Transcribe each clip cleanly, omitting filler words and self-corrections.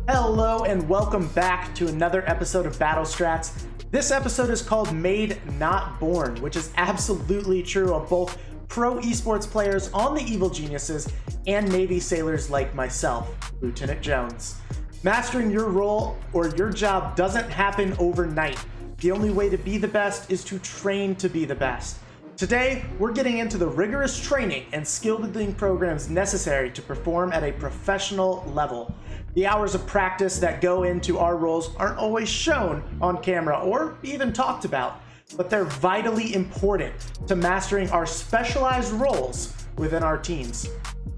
Hello and welcome back to another episode of Battle Strats. This episode is called Made Not Born, which is absolutely true of both pro esports players on the Evil Geniuses and Navy sailors like myself, Lieutenant Jones. Mastering your role or your job doesn't happen overnight. The only way to be the best is to train to be the best. Today, we're getting into the rigorous training and skill building programs necessary to perform at a professional level. The hours of practice that go into our roles aren't always shown on camera or even talked about, but they're vitally important to mastering our specialized roles within our teams.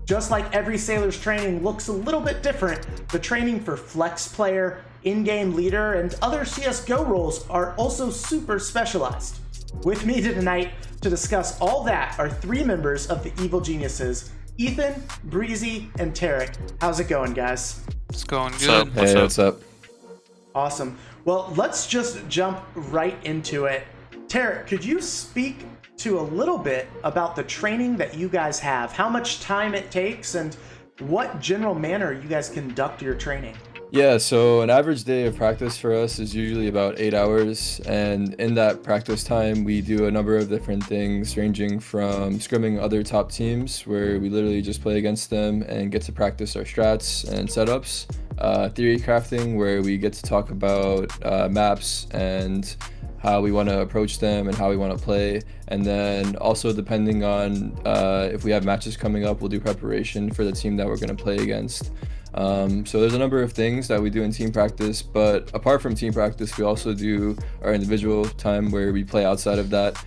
Just like every sailor's training looks a little bit different, the training for flex player, in-game leader, and other CSGO roles are also super specialized. With me tonight to discuss all that are three members of the Evil Geniuses, Ethan, Breezy, and Tarek. How's it going, guys? It's going good. What's up? Awesome. Well, let's just jump right into it. Tarek, could you speak to a little bit about the training that you guys have, how much time it takes, and what general manner you guys conduct your training? Yeah, so an average day of practice for us is usually about 8 hours, and in that practice time we do a number of different things ranging from scrimming other top teams where we literally just play against them and get to practice our strats and setups, theory crafting where we get to talk about maps and how we want to approach them and how we want to play, and then also depending on if we have matches coming up, we'll do preparation for the team that we're going to play against. So there's a number of things that we do in team practice, but apart from team practice, we also do our individual time where we play outside of that.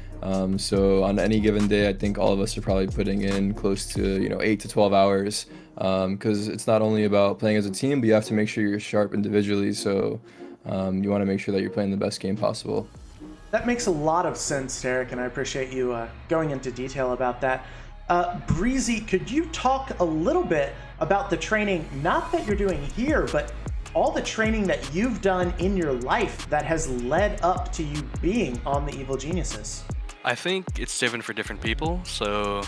So on any given day, I think all of us are probably putting in close to 8 to 12 hours, because it's not only about playing as a team, but you have to make sure you're sharp individually. So you want to make sure that you're playing the best game possible. That makes a lot of sense, Tarek, and I appreciate you going into detail about that. Breezy, could you talk a little bit about the training, not that you're doing here, but all the training that you've done in your life that has led up to you being on the Evil Geniuses? I think it's different for different people. So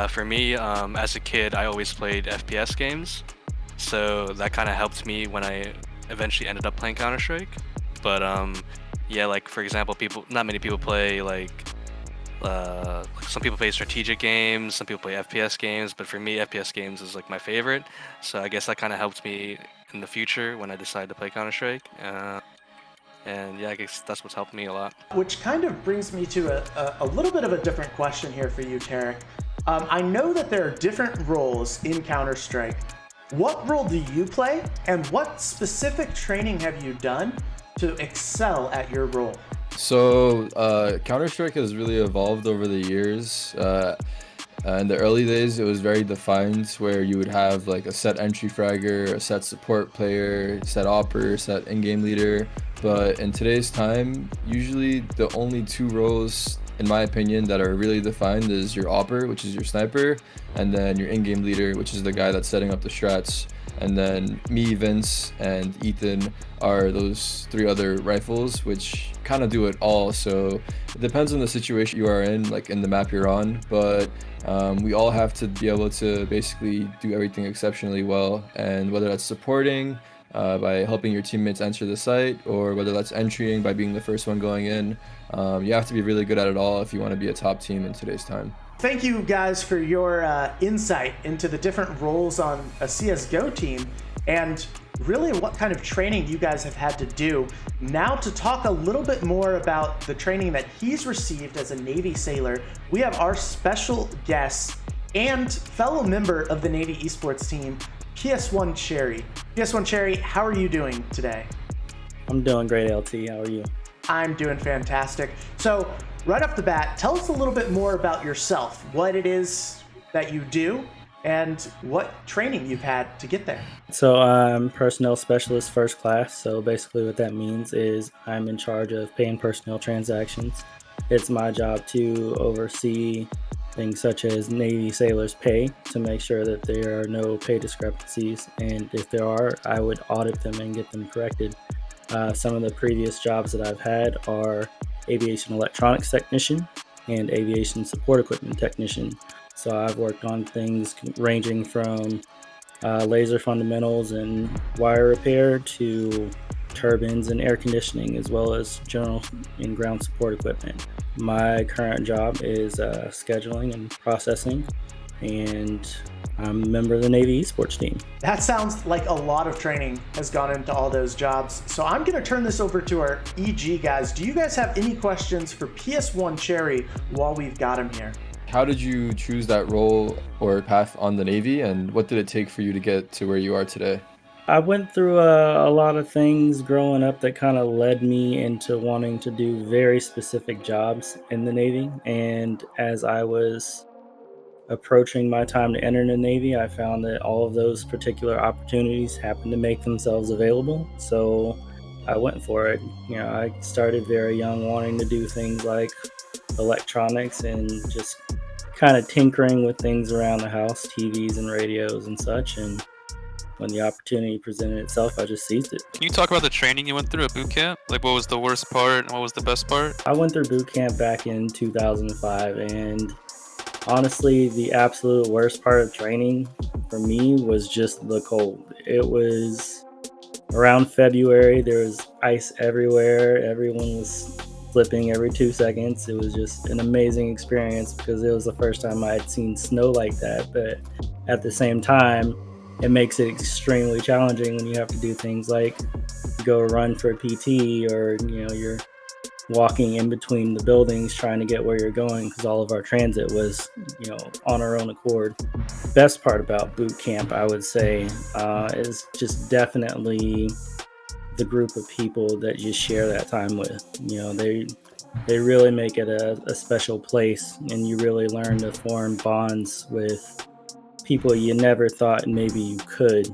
for me, as a kid, I always played FPS games. So that kind of helped me when I eventually ended up playing Counter-Strike. But yeah, like for example, not many people play some people play strategic games, some people play FPS games, but for me, FPS games is like my favorite. So I guess that kind of helped me in the future when I decided to play Counter-Strike. And yeah, I guess that's what's helped me a lot. Which kind of brings me to a little bit of a different question here for you, Tarek. I know that there are different roles in Counter-Strike. What role do you play, and what specific training have you done to excel at your role? So Counter-Strike has really evolved over the years. In the early days, it was very defined where you would have like a set entry fragger, a set support player, set opper, set in-game leader. But in today's time, usually the only two roles, in my opinion, that are really defined is your opper, which is your sniper, and then your in-game leader, which is the guy that's setting up the strats. And then me, Vince, and Ethan are those three other rifles, which kind of do it all. So it depends on the situation you are in, like in the map you're on, but we all have to be able to basically do everything exceptionally well. And whether that's supporting by helping your teammates enter the site, or whether that's entering by being the first one going in, you have to be really good at it all if you want to be a top team in today's time. Thank you guys for your insight into the different roles on a CSGO team and really what kind of training you guys have had to do. Now to talk a little bit more about the training that he's received as a Navy sailor, we have our special guest and fellow member of the Navy Esports team, PS1 Cherry. PS1 Cherry, how are you doing today? I'm doing great, LT. How are you? I'm doing fantastic. So right off the bat, tell us a little bit more about yourself, what it is that you do, and what training you've had to get there. So I'm personnel specialist first class. So basically what that means is I'm in charge of paying personnel transactions. It's my job to oversee things such as Navy sailors' pay to make sure that there are no pay discrepancies. And if there are, I would audit them and get them corrected. Some of the previous jobs that I've had are aviation electronics technician and aviation support equipment technician. So I've worked on things ranging from laser fundamentals and wire repair to turbines and air conditioning, as well as general and ground support equipment. My current job is scheduling and processing, and I'm a member of the Navy Esports team. That sounds like a lot of training has gone into all those jobs. So I'm going to turn this over to our EG guys. Do you guys have any questions for PS1 Cherry while we've got him here? How did you choose that role or path on the Navy, and what did it take for you to get to where you are today? I went through a lot of things growing up that kind of led me into wanting to do very specific jobs in the Navy. And as I was approaching my time to enter the Navy, I found that all of those particular opportunities happened to make themselves available. So I went for it. I started very young wanting to do things like electronics and just kind of tinkering with things around the house, TVs and radios and such. And when the opportunity presented itself, I just seized it. Can you talk about the training you went through at boot camp? Like, what was the worst part and what was the best part? I went through boot camp back in 2005, and honestly, the absolute worst part of training for me was just the cold. It was around February. There was ice everywhere. Everyone was flipping every 2 seconds. It was just an amazing experience because it was the first time I had seen snow like that. But at the same time, it makes it extremely challenging when you have to do things like go run for a PT, or you're walking in between the buildings trying to get where you're going, because all of our transit was on our own accord. Best part about boot camp, I would say, is just definitely the group of people that you share that time with. They really make it a special place, and you really learn to form bonds with people you never thought maybe you could.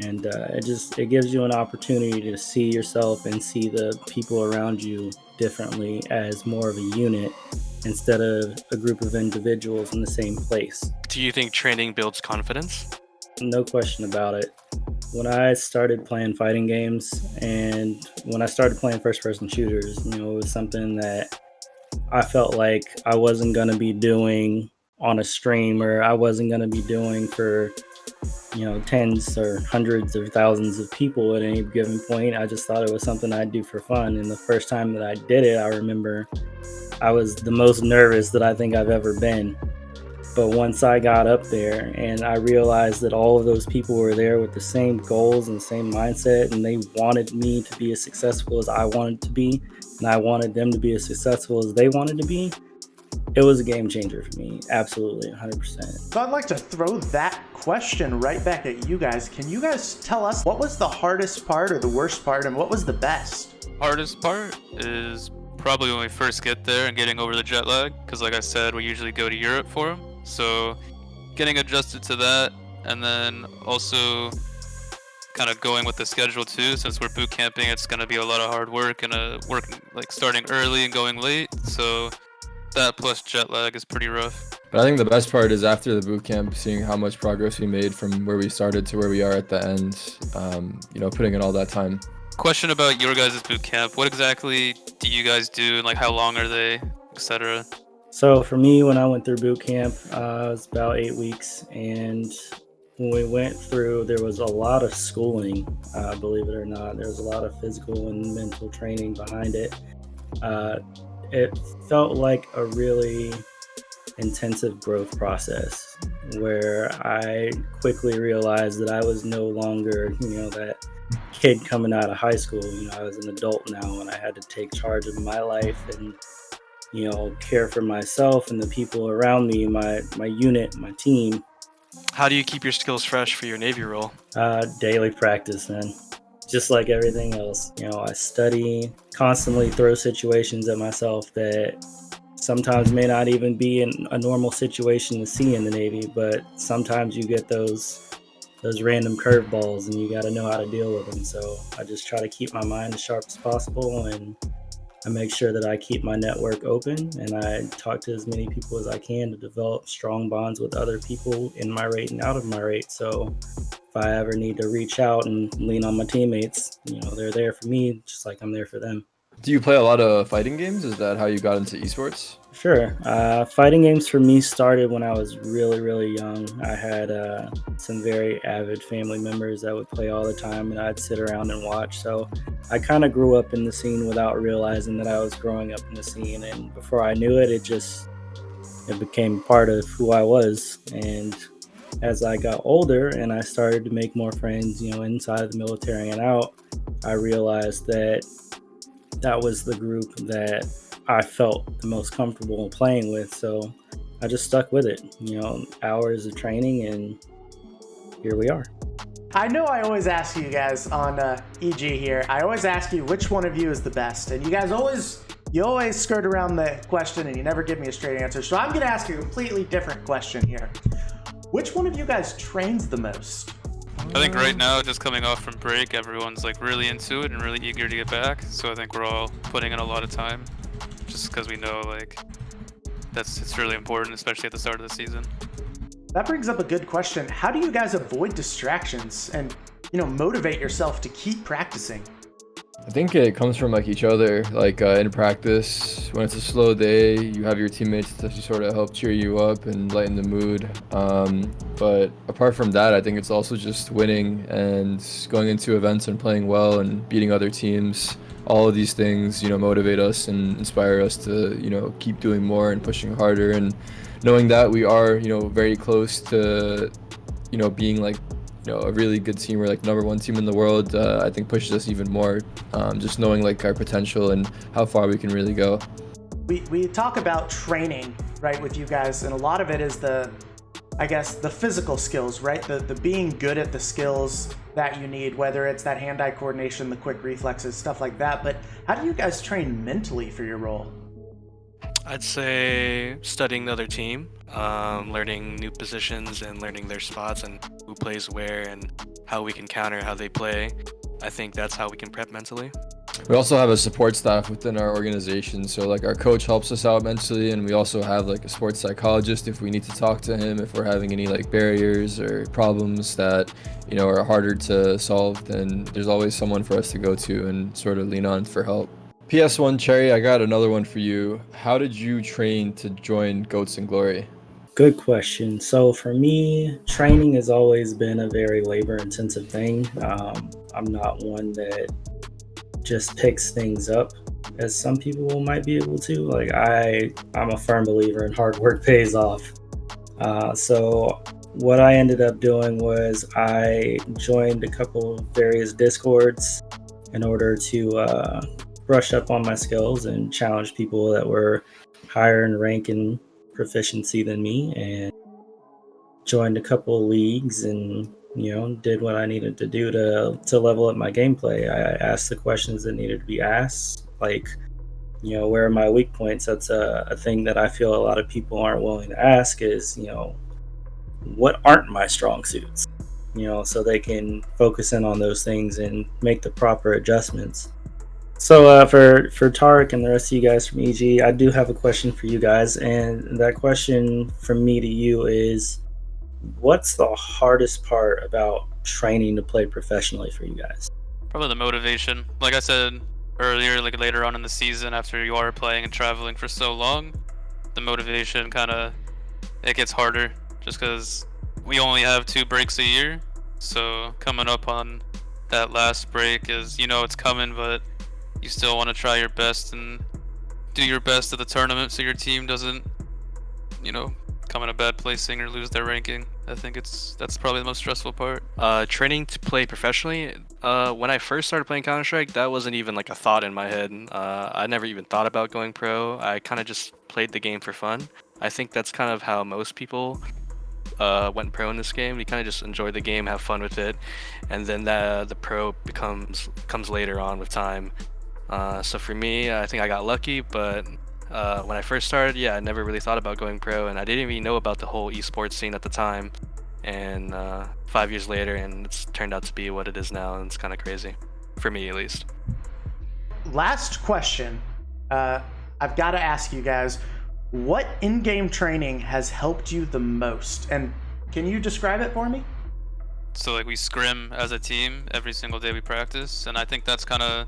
And it gives you an opportunity to see yourself and see the people around you differently as more of a unit instead of a group of individuals in the same place. Do you think training builds confidence? No question about it. When I started playing fighting games and when I started playing first-person shooters, it was something that I felt like I wasn't going to be doing on a stream, or I wasn't going to be doing for tens or hundreds or thousands of people at any given point. I just thought it was something I'd do for fun. And the first time that I did it, I remember I was the most nervous that I think I've ever been. But once I got up there and I realized that all of those people were there with the same goals and the same mindset, and they wanted me to be as successful as I wanted to be, and I wanted them to be as successful as they wanted to be, it was a game changer for me. Absolutely, 100%. So I'd like to throw that question right back at you guys. Can you guys tell us what was the hardest part or the worst part, and what was the best? Hardest part is probably when we first get there and getting over the jet lag, because like I said, we usually go to Europe for them. So getting adjusted to that, and then also kind of going with the schedule too. Since we're boot camping, it's going to be a lot of hard work and work like starting early and going late. So that plus jet lag is pretty rough. But I think the best part is after the boot camp, seeing how much progress we made from where we started to where we are at the end, putting in all that time. Question about your guys' boot camp. What exactly do you guys do, and like how long are they, etc.? So for me, when I went through boot camp, it was about 8 weeks. And when we went through, there was a lot of schooling, believe it or not. There was a lot of physical and mental training behind it. It felt like a really intensive growth process where I quickly realized that I was no longer, that kid coming out of high school. I was an adult now, and I had to take charge of my life and, care for myself and the people around me, my unit, my team. How do you keep your skills fresh for your Navy role? Daily practice, man. Just like everything else, I study, constantly throw situations at myself that sometimes may not even be in a normal situation to see in the Navy, but sometimes you get those random curveballs and you got to know how to deal with them. So I just try to keep my mind as sharp as possible, and I make sure that I keep my network open and I talk to as many people as I can to develop strong bonds with other people in my rate and out of my rate. So if I ever need to reach out and lean on my teammates, they're there for me just like I'm there for them. Do you play a lot of fighting games? Is that how you got into esports? Sure. Fighting games for me started when I was really, really young. I had some very avid family members that would play all the time, and I'd sit around and watch. So I kind of grew up in the scene without realizing that I was growing up in the scene. And before I knew it, it became part of who I was. And as I got older and I started to make more friends, inside of the military and out, I realized that was the group that I felt the most comfortable playing with. So I just stuck with it, hours of training, and here we are. I know I always ask you guys on EG here, I always ask you which one of you is the best. And you guys always skirt around the question and you never give me a straight answer. So I'm going to ask you a completely different question here. Which one of you guys trains the most? I think right now, just coming off from break, everyone's like really into it and really eager to get back. So I think we're all putting in a lot of time, just because we know it's really important, especially at the start of the season. That brings up a good question. How do you guys avoid distractions and motivate yourself to keep practicing? I think it comes from each other. In practice, when it's a slow day, you have your teammates to sort of help cheer you up and lighten the mood. But apart from that, I think it's also just winning and going into events and playing well and beating other teams. All of these things, motivate us and inspire us to, keep doing more and pushing harder. And knowing that we are, very close to, being a really good team. We're number one team in the world. I think pushes us even more. Just knowing our potential and how far we can really go. We talk about training, right, with you guys, and a lot of it is the physical skills, right? The being good at the skills that you need, whether it's that hand-eye coordination, the quick reflexes, stuff like that. But how do you guys train mentally for your role? I'd say studying the other team, learning new positions and learning their spots and who plays where and how we can counter how they play. I think that's how we can prep mentally. We also have a support staff within our organization. So our coach helps us out mentally, and we also have a sports psychologist if we need to talk to him, if we're having any barriers or problems that, are harder to solve, then there's always someone for us to go to and sort of lean on for help. PS1 Cherry, I got another one for you. How did you train to join Goats and Glory? Good question. So for me, training has always been a very labor-intensive thing. I'm not one that just picks things up as some people might be able to. I'm a firm believer in hard work pays off. So what I ended up doing was I joined a couple various Discords in order to brush up on my skills and challenge people that were higher in rank and proficiency than me, and joined a couple of leagues and did what I needed to do to level up my gameplay. I asked the questions that needed to be asked, where are my weak points? That's a thing that I feel a lot of people aren't willing to ask is, what aren't my strong suits? So they can focus in on those things and make the proper adjustments. So for Tarek and the rest of you guys from EG, I do have a question for you guys, and that question from me to you is, what's the hardest part about training to play professionally for you guys? Probably the motivation. Like I said earlier, later on in the season, after you are playing and traveling for so long, the motivation it gets harder just because we only have 2 breaks a year. So coming up on that last break is, it's coming, but you still want to try your best and do your best at the tournament so your team doesn't, come in a bad placing or lose their ranking. I think that's probably the most stressful part. Training to play professionally, when I first started playing Counter-Strike, that wasn't even a thought in my head. I never even thought about going pro. I kind of just played the game for fun. I think that's kind of how most people went pro in this game. You kind of just enjoy the game, have fun with it, and then the pro comes later on with time. So for me, I think I got lucky, but when I first started, I never really thought about going pro, and I didn't even know about the whole esports scene at the time. And 5 years later, and it's turned out to be what it is now, and it's kind of crazy, for me at least. Last question. I've got to ask you guys, what in-game training has helped you the most? And can you describe it for me? So we scrim as a team every single day we practice, and I think that's kind of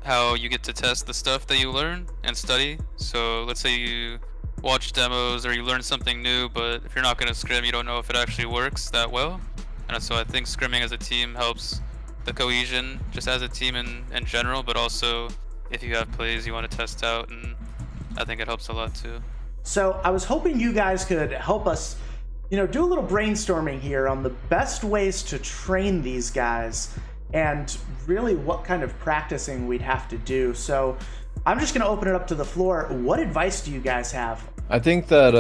how you get to test the stuff that you learn and study. So let's say you watch demos or you learn something new, but if you're not going to scrim, you don't know if it actually works that well. And so I think scrimming as a team helps the cohesion just as a team in general, but also if you have plays you want to test out, and I think it helps a lot too. So I was hoping you guys could help us, do a little brainstorming here on the best ways to train these guys and really what kind of practicing we'd have to do. So I'm just going to open it up to the floor. What advice do you guys have? I think that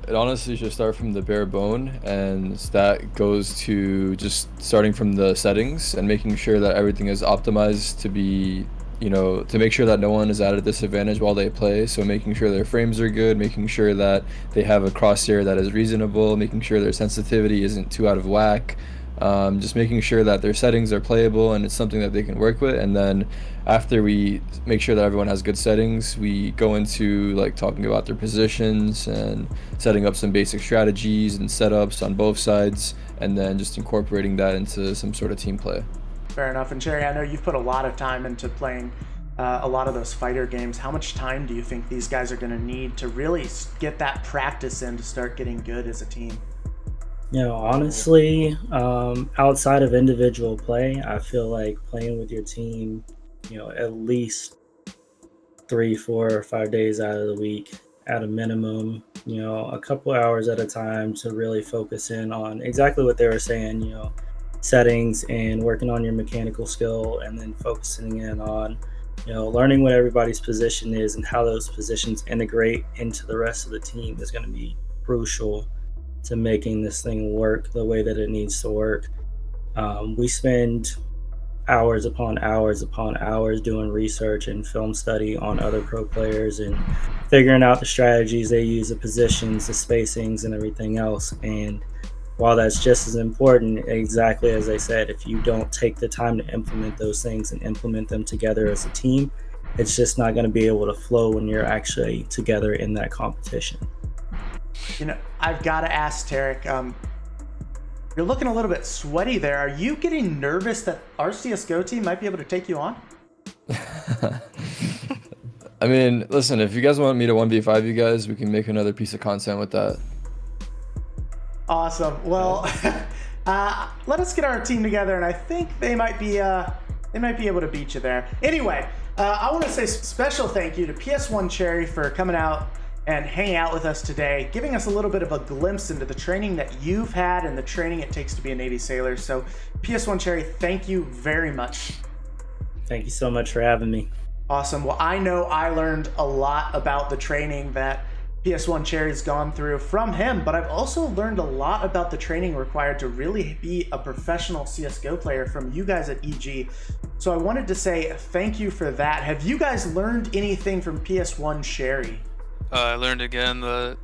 it honestly should start from the bare bone, and that goes to just starting from the settings and making sure that everything is optimized to be, to make sure that no one is at a disadvantage while they play. So making sure their frames are good, making sure that they have a crosshair that is reasonable, making sure their sensitivity isn't too out of whack. Just making sure that their settings are playable and it's something that they can work with. And then after we make sure that everyone has good settings, we go into like talking about their positions and setting up some basic strategies and setups on both sides, and then just incorporating that into some sort of team play. Fair enough. And Cherry, I know you've put a lot of time into playing a lot of those fighter games. How much time do you think these guys are going to need to really get that practice in to start getting good as a team? Honestly, outside of individual play, I feel like playing with your team, at least 3, 4, or 5 days out of the week at a minimum, a couple hours at a time to really focus in on exactly what they were saying, settings and working on your mechanical skill, and then focusing in on, learning what everybody's position is and how those positions integrate into the rest of the team is going to be crucial to making this thing work the way that it needs to work. We spend hours upon hours upon hours doing research and film study on other pro players and figuring out the strategies they use, the positions, the spacings, and everything else. And while that's just as important, exactly as I said, if you don't take the time to implement those things and implement them together as a team, it's just not going to be able to flow when you're actually together in that competition. I've got to ask, Tarek, you're looking a little bit sweaty there. Are you getting nervous that our CSGO team might be able to take you on? I mean, listen, if you guys want me to 1v5 you guys, we can make another piece of content with that. Awesome. Well, let us get our team together, and I think they might be able to beat you there. Anyway, I want to say special thank you to PS1 Cherry for coming out and hanging out with us today, giving us a little bit of a glimpse into the training that you've had and the training it takes to be a Navy sailor. So PS1 Cherry, thank you very much. Thank you so much for having me. Awesome. Well, I know I learned a lot about the training that PS1 Cherry's gone through from him, but I've also learned a lot about the training required to really be a professional CSGO player from you guys at EG. So I wanted to say thank you for that. Have you guys learned anything from PS1 Cherry? I learned again that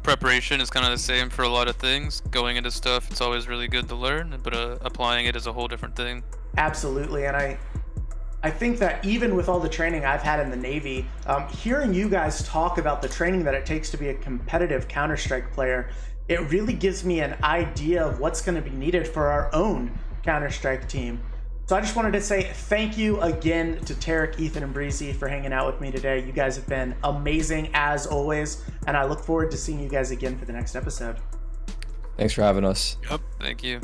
preparation is kind of the same for a lot of things. Going into stuff, it's always really good to learn, but applying it is a whole different thing. Absolutely, and I think that even with all the training I've had in the Navy, hearing you guys talk about the training that it takes to be a competitive Counter-Strike player, it really gives me an idea of what's going to be needed for our own Counter-Strike team. So I just wanted to say thank you again to Tarek, Ethan, and Breezy for hanging out with me today. You guys have been amazing as always, and I look forward to seeing you guys again for the next episode. Thanks for having us. Yep, thank you.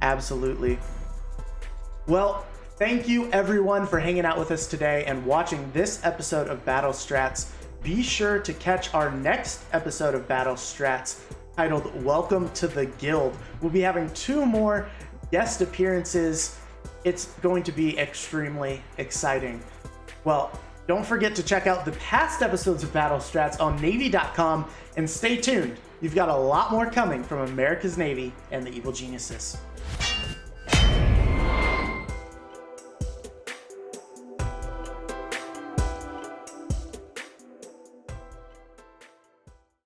Absolutely. Well, thank you everyone for hanging out with us today and watching this episode of Battle Strats. Be sure to catch our next episode of Battle Strats titled Welcome to the Guild. We'll be having 2 more guest appearances. It's going to be extremely exciting. Well, don't forget to check out the past episodes of Battle Strats on Navy.com and stay tuned. You've got a lot more coming from America's Navy and the Evil Geniuses.